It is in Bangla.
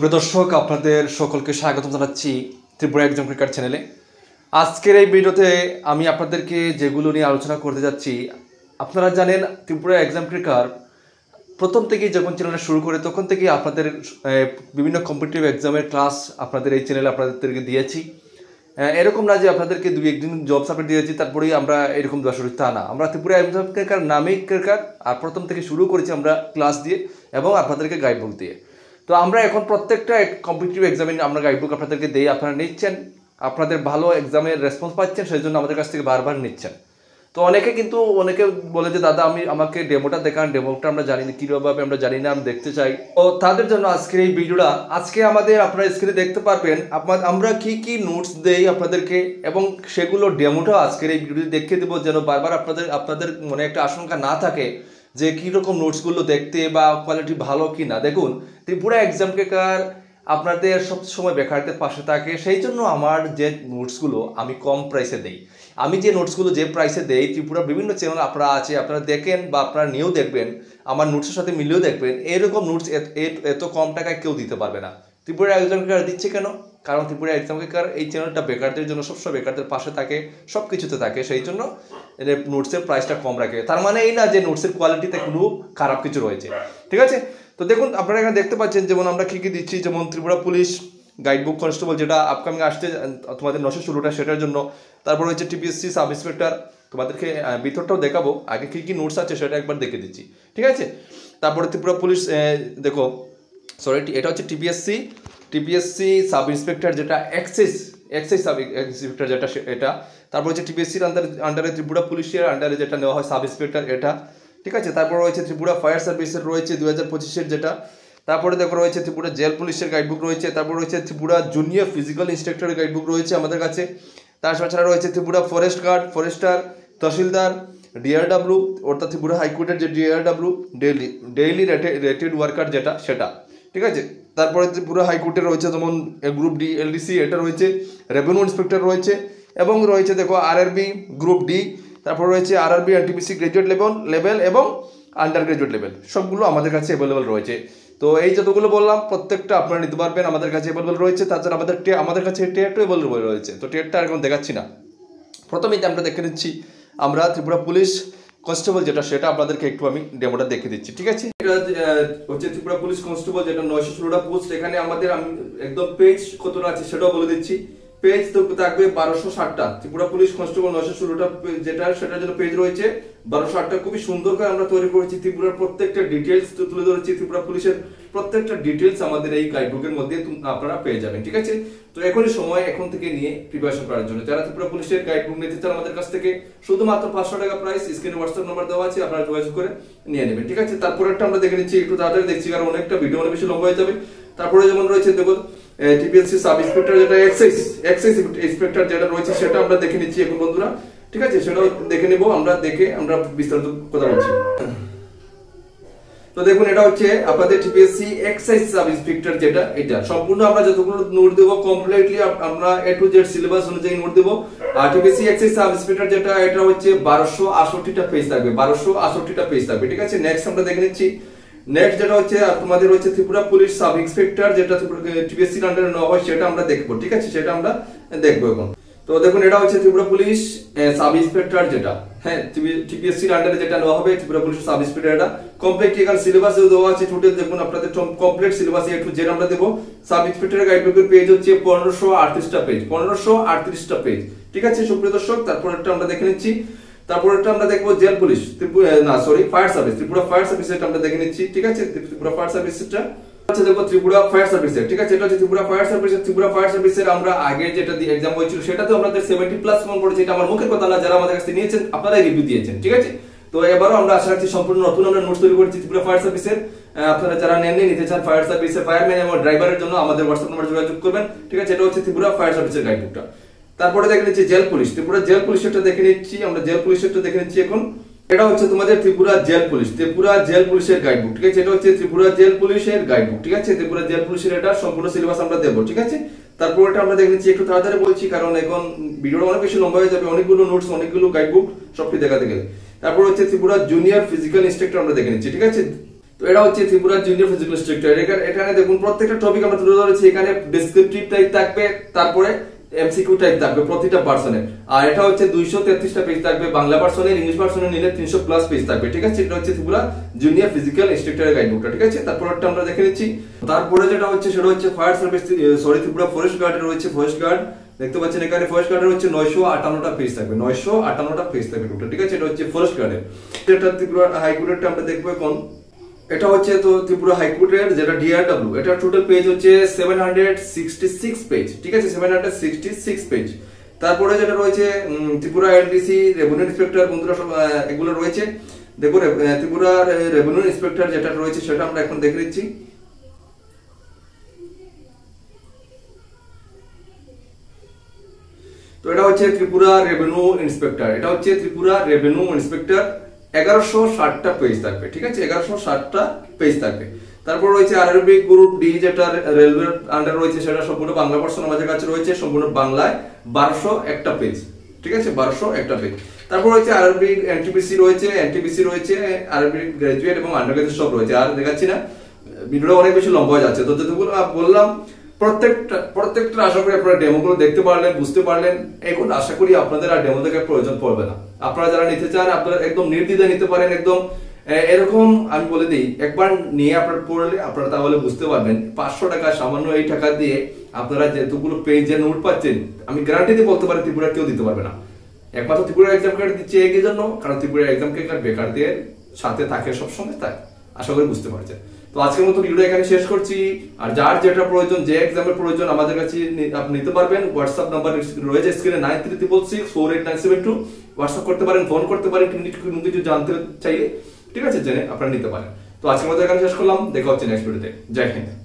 সুপ্রিয় দর্শক, আপনাদের সকলকে স্বাগত জানাচ্ছি ত্রিপুরা এক্সাম ক্রিকেট চ্যানেলে। আজকের এই ভিডিওতে আমি আপনাদেরকে যেগুলো নিয়ে আলোচনা করতে যাচ্ছি, আপনারা জানেন ত্রিপুরা এক্সাম ক্রিকেট প্রথম থেকেই যখন চ্যানেলটা শুরু করে তখন থেকেই আপনাদের বিভিন্ন কম্পিটিটিভ এক্সামের ক্লাস আপনাদের এই চ্যানেলে আপনাদেরকে দিয়েছি। এরকম না যে আপনাদেরকে দুই একদিন জব সাপোর্ট দিয়েছি তারপরেই আমরা এরকম দেওয়া শুরু, তা না। আমরা ত্রিপুরা এক্সাম ক্রিকেট নামেই ক্রিকেট, আর প্রথম থেকে শুরু করেছি আমরা ক্লাস দিয়ে এবং আপনাদেরকে গাইডবুক দিয়ে। তো আমরা এখন প্রত্যেকটা কম্পিটিটিভ এক্সামে আমরা গাইডবুক আপনাদেরকে দিই, আপনারা নিচ্ছেন, আপনাদের ভালো এক্সামের রেসপন্স পাচ্ছেন, সেই জন্য আমাদের কাছ থেকে বারবার নিচ্ছেন। তো অনেকে বলে যে দাদা আমাকে ডেমোটা দেখান, ডেমোটা আমরা জানি না কীভাবে, আমরা জানি না, আমি দেখতে চাই। তো তাদের জন্য আজকের এই ভিডিওটা, আজকে আপনারা স্ক্রিনে দেখতে পারবেন আমরা কি নোটস দেই আপনাদেরকে, এবং সেগুলো ডেমোটাও আজকের এই ভিডিওতে দেখিয়ে দেবো, যেন বারবার আপনাদের মনে একটা আশঙ্কা না থাকে যে কীরকম নোটসগুলো দেখতে বা কোয়ালিটি ভালো কি না। দেখুন, ত্রিপুরা এক্সাম ক্রিকেট আপনাদের সবসময় বেকারদের পাশে থাকে, সেই জন্য আমার যে নোটসগুলো আমি কম প্রাইসে দেই। আমি যে নোটসগুলো যে প্রাইসে দেই, ত্রিপুরা বিভিন্ন চ্যানেল আপনারা আছে, আপনারা দেখেন বা আপনারা নিয়েও দেখবেন, আমার নোটসের সাথে মিলিয়েও দেখবেন, এরকম নোটস এত কম টাকায় কেউ দিতে পারবে না। ত্রিপুরা এক্সাম ক্রিকেট দিচ্ছে কেন? কারণ ত্রিপুরা এক্সাম ক্রিকেট এই চ্যানেলটা বেকারদের জন্য সবসময় বেকারদের পাশে থাকে, সব কিছুতে থাকে, সেই জন্য নোটসের প্রাইসটা কম রাখে। তার মানে এই না যে নোটসের কোয়ালিটিতে কোনো খারাপ কিছু রয়েছে, ঠিক আছে? তো দেখুন, আপনারা এখানে দেখতে পাচ্ছেন যেমন আমরা কী দিচ্ছি, যেমন ত্রিপুরা পুলিশ গাইডবুক কনস্টেবল, যেটা আপকামিং আসছে তোমাদের 916টা, সেটার জন্য। তারপর হচ্ছে টিপিএসসি সাব ইন্সপেক্টর, তোমাদেরকে ভিতরটাও দেখাবো, আগে কী নোটস আছে সেটা একবার দেখে দিচ্ছি, ঠিক আছে? তারপরে ত্রিপুরা পুলিশ দেখো, এটা হচ্ছে টিপিএসসি সাব ইন্সপেক্টর, যেটা এক্সাইজ সাব ইন্সপেক্টর, যেটা এটা। তারপর হচ্ছে টিপিএসসির আন্ডারে ত্রিপুরা পুলিশের আন্ডারে যেটা নেওয়া হয় সাব ইন্সপেক্টর, এটা, ঠিক আছে? তারপর রয়েছে ত্রিপুরা ফায়ার সার্ভিসের রয়েছে 2025-এর যেটা। তারপরে দেখো রয়েছে ত্রিপুরা জেল পুলিশের গাইডবুক রয়েছে। তারপর রয়েছে ত্রিপুরা জুনিয়র ফিজিক্যাল ইন্সট্রাক্টরের গাইডবুক রয়েছে আমাদের কাছে। তাছাড়া রয়েছে Tripura forest guard, Forster, তহসিলদার, DRW, অর্থাৎ ত্রিপুরা হাইকোর্টের যে ডিআরডব্লিউ ডেইলি রেটেড ওয়ার্কার যেটা, সেটা, ঠিক আছে? তারপরে ত্রিপুরা হাইকোর্টের রয়েছে যেমন গ্রুপ ডি এলডিসি, এটা রয়েছে, রেভিনিউ ইন্সপেক্টর রয়েছে, এবং রয়েছে দেখো আরআরবি গ্রুপ ডি, তারপর রয়েছে আরআরবি এনটিপিসি গ্রাজুয়েট লেভেল এবং আন্ডার গ্রাজুয়েট লেভেল, সবগুলো আমাদের কাছে অ্যাভেলেবেল রয়েছে। তো এই যতগুলো বললাম প্রত্যেকটা আপনারা নিতে পারবেন, আমাদের কাছে অ্যাভেলেবেল রয়েছে। তাছাড়া আমাদের কাছে টেটও অ্যাভেলেবেল রয়েছে। তো টেটটা এখন দেখাচ্ছি না, প্রথমেই আমরা দেখে নিচ্ছি আমরা ত্রিপুরা পুলিশ কনস্টেবল যেটা, সেটা আপনাদেরকে একটু আমি ডেমোটা দেখে দিচ্ছি, ঠিক আছে? এটা হচ্ছে ত্রিপুরা পুলিশ কনস্টেবল, যেটা 916টা পোস্ট। এখানে আমি একদম পেজ কতটা আছে সেটাও বলে দিচ্ছি। পেজ তো থাকবে 1260টা। ত্রিপুরা পুলিশ কনস্টেবল 916টা যেটা, সেটার জন্য পেজ রয়েছে 1260টা। খুবই সুন্দর করে আমরা তৈরি করেছি, ত্রিপুরার প্রত্যেকটা ডিটেলস তুলে ধরেছি, ত্রিপুরা পুলিশের প্রত্যেকটা ডিটেলস আমাদের এই গাইডবুকের মধ্যে আপনারা পেয়ে যাবেন, ঠিক আছে? তো এখনই সময় এখন থেকে নিয়ে প্রিপারেশন করার জন্য। যারা ত্রিপুরা পুলিশের গাইডবুক নিতে চান আমাদের কাছ থেকে, শুধুমাত্র 500 টাকা প্রাইস, স্ক্রিনে হোয়াটসঅ্যাপ নাম্বার দেওয়া আছে, আপনারা যোগাযোগ করে নিয়ে নেবেন, ঠিক আছে? তারপর একটা আমরা দেখে নিচ্ছি, একটু তাড়াতাড়ি দেখছি কারণ অনেকটা ভিডিও অনেক বেশি লম্বা হয়ে যাবে। তারপরে যেমন রয়েছে দেখো টিপিএসসি সাব ইন্সপেক্টর, যেটা এক্সাইজ ইন্সপেক্টর যেটা রয়েছে, সেটা আমরা দেখে নিচ্ছি এখন বন্ধুরা, ঠিক আছে? সেটাও দেখে নেবো, আমরা বিস্তারিত কথা বলছি। তো দেখুন, এটা হচ্ছে আপনাদের টিপিএসসি এক্সাইজ সাব ইন্সপেক্টর, যেটা এটা সম্পূর্ণ আমরা যতগুলো নোট দেবো কমপ্লিটলি আমরা A to Z সিলেবাস অনুযায়ী নোট দেবো। আর টিপিএসসি এক্সাইজ সাব ইন্সপেক্টর যেটা, এটা হচ্ছে 1268টা পেজ থাকবে, 1268টা পেজ থাকবে, ঠিক আছে? নেক্সট আমরা দেখে নিচ্ছি। নেক্সট যেটা হচ্ছে তোমাদের হচ্ছে ত্রিপুরা পুলিশ সাব ইন্সপেক্টর, যেটা টিপিএসসির আন্ডারে নেওয়া হয়, সেটা আমরা দেখবো, ঠিক আছে? সেটা আমরা দেখবো এখন। তো দেখুন, এটা হচ্ছে ত্রিপুরা পুলিশ সাব ইন্সপেক্টর, যেটা হ্যাঁ টিপিএসসির আন্ডারে যেটা নেওয়া হবে, ত্রিপুরা পুলিশ সাব ইন্সপেক্টর। এটা কমপ্লিট এখানে সিলেবাস দেওয়া আছে টোটাল, দেখুন আপনাদের complete syllabus A to Z আমরা দেবো। সাব ইন্সপেক্টরের গাইডবুকের পেজ হচ্ছে 1538টা পেজ, 1538টা পেজ, ঠিক আছে সুপ্রিয় দর্শক? তারপর একটা আমরা দেখে নিচ্ছি। তারপর একটা আমরা দেখবো jail police, fire service, Tripura fire service, এটা আমরা দেখে নিচ্ছি, ঠিক আছে? ত্রিপুরা ফায়ার সার্ভিসটা আচ্ছা দেখো, ত্রিপুরা ফায়ার সার্ভিসের, ঠিক আছে? এটা হচ্ছে ত্রিপুরা ফায়ার সার্ভিসের আমরা আগে যেটা দিয়ে এক্সাম হয়েছিল, সেটাতে আমাদের 70+ কম পড়েছে। এটা আমার মুখের কথা না, যারা আমাদের কাছে নিয়েছেন আপনারাই রিভিউ দিয়েছেন, ঠিক আছে? তো এবারও আমরা আশা রাখছি সম্পূর্ণ নতুন আমরা নোটস তৈরি করেছি ত্রিপুরা ফায়ার সার্ভিসের। আপনারা যারা নিতে চান ফায়ার সার্ভিসের ফায়ারম্যান এবং ড্রাইভারের জন্য আমাদের হোয়াটসঅ্যাপ নাম্বার যোগাযোগ করবেন, ঠিক আছে? এটা হচ্ছে ত্রিপুরা ফায়ার সার্ভিসের গাইডবুকটা। তারপরে দেখে নিচ্ছি জেল পুলিশ, ত্রিপুরা জেল পুলিশেরটা দেখে নিচ্ছি আমরা, জেল পুলিশেরটা দেখে নিচ্ছি এখন। এটা হচ্ছে তোমাদের ত্রিপুরা জেল পুলিশের গাইডবুক, ঠিক আছে? এটা হচ্ছে ত্রিপুরা জেল পুলিশের গাইডবুক, ঠিক আছে? ত্রিপুরা জেল পুলিশের এটা সম্পূর্ণ সিলেবাস আমরা দেবো, ঠিক আছে? তারপর এটা আমরা দেখে নিচ্ছি, একটু তাড়াতাড়ি বলছি কারণ এখন ভিডিওটা অনেক বেশি লম্বা হয়ে যাবে, অনেকগুলো নোটস, অনেকগুলো গাইডবুক সবটি দেখাতে গেলে। তারপর হচ্ছে ত্রিপুরা জুনিয়র ফিজিক্যাল ইন্সট্রাক্টর আমরা দেখে নিচ্ছি, ঠিক আছে? তো এটা হচ্ছে ত্রিপুরা জুনিয়র ফিজিক্যাল ইনস্ট্রাক্টর। এখানে দেখুন প্রত্যেকটা টপিক আমরা তুলে ধরেছি। এখানে ডেসক্রিপটিভ টাইপ থাকবে, তারপরে এমসিকিউ টাইপ থাকবে প্রতিটা পার্সনের। আর এটা হচ্ছে 233টা পেজ থাকবে বাংলা ভার্সনের, ইংলিশ ভার্সনের নিলে 300 প্লাস পেজ থাকবে, ঠিক আছে। এটা হচ্ছে ত্রিপুরা জুনিয়র ফিজিক্যাল ইনস্ট্রাক্টরের গাইডবুকটা, ঠিক আছে। তারপরটা আমরা দেখে নিচ্ছি। তারপরে যেটা হচ্ছে সেটা হচ্ছে ফায়ার সার্ভিস, ত্রিপুরা ফরেস্ট গার্ডের রয়েছে। ফরেস্ট গার্ড দেখতে পাচ্ছেন এখানে ফরেস্ট গার্ডের হচ্ছে 958টা পেজ থাকবে, 958টা পেজ থাকবে টোটাল, ঠিক আছে। এটা হচ্ছে ফরেস্ট গার্ডের। এটা ত্রিপুরা হাইকোর্টেরটা আমরা দেখবো এখন। এটা হচ্ছে তো ত্রিপুরা হাইকোর্টের যেটা ডিআরডব্লিউ, এটা টোটাল পেজ হচ্ছে 766 পেজ, ঠিক আছে, 766 পেজ। তারপরে যেটা রয়েছে ত্রিপুরা এলডিসি রেভিনিউ ইন্সপেক্টর, বন্ধুরা সব এগুলো রয়েছে। দেখো ত্রিপুরা রেভিনিউ ইন্সপেক্টর যেটা রয়েছে সেটা আমরা এখন দেখে নিচ্ছি। তো এটা হচ্ছে ত্রিপুরা রেভিনিউ ইন্সপেক্টর, এটা হচ্ছে ত্রিপুরা রেভিনিউ ইন্সপেক্টর, 1160টা পেজ থাকবে, ঠিক আছে, 1160টা পেজ থাকবে। তারপর রয়েছে আরআরবি গ্রুপ ডি যেটা রেলওয়ের আন্ডার রয়েছে, সেটা সম্পূর্ণ বাংলা ভার্সন আমাদের কাছে রয়েছে, সম্পূর্ণ বাংলায় 1201টা পেজ, ঠিক আছে, 1201টা পেজ। তারপর রয়েছে আরআরবি এনটিপিসি রয়েছে, আরআরবি গ্রাজুয়েট এবং আন্ডার গ্রাজুয়েট সব রয়েছে। আর দেখাচ্ছি না, ভিডিওটা অনেক বেশি লম্বা হয়ে যাচ্ছে। তো যেগুলো বললাম প্রত্যেকটা আশা করি আপনারা ডেমোগুলো দেখতে পারলেন, বুঝতে পারলেন। এখন আশা করি আপনাদের আর ডেমো দেখার প্রয়োজন পড়বে না। আপনারা যারা নিতে চান আপনারা একদম নির্দ্বিধায় নিতে পারেন। একদম এরকম আমি বলে দিই, একবার নিয়ে আপনারা পড়লে আপনারা তাহলে বুঝতে পারবেন 500 টাকা, সামান্য এই টাকা দিয়ে আপনারা যেতগুলো পেজের নোট পাচ্ছেন, আমি গ্যারান্টি দিয়ে বলতে পারি ত্রিপুরা কেউ দিতে পারবে না। একমাত্র ত্রিপুরা এক্সাম কার্ড দিচ্ছে এই জন্য, কারণ ত্রিপুরা এক্সাম কার্ড বেকারদের সাথে থাকে সবসময়, তাই আশা করি বুঝতে পারছেন। তো আজকের মতো ভিডিও এখানে শেষ করছি। আর যার যেটা প্রয়োজন, যে এক্সামের প্রয়োজন আমাদের কাছে আপনি নিতে পারবেন। হোয়াটসঅ্যাপ নাম্বার রয়েছে স্ক্রিনে 9366486972, হোয়াটসঅ্যাপ করতে পারেন, ফোন করতে পারেন কোনো কিছু জানতে চাইলে, ঠিক আছে, জেনে আপনারা নিতে পারেন। তো আজকের মতো এখানে শেষ করলাম, দেখা হচ্ছে নেক্সট ভিডিওতে। জয় হিন্দ।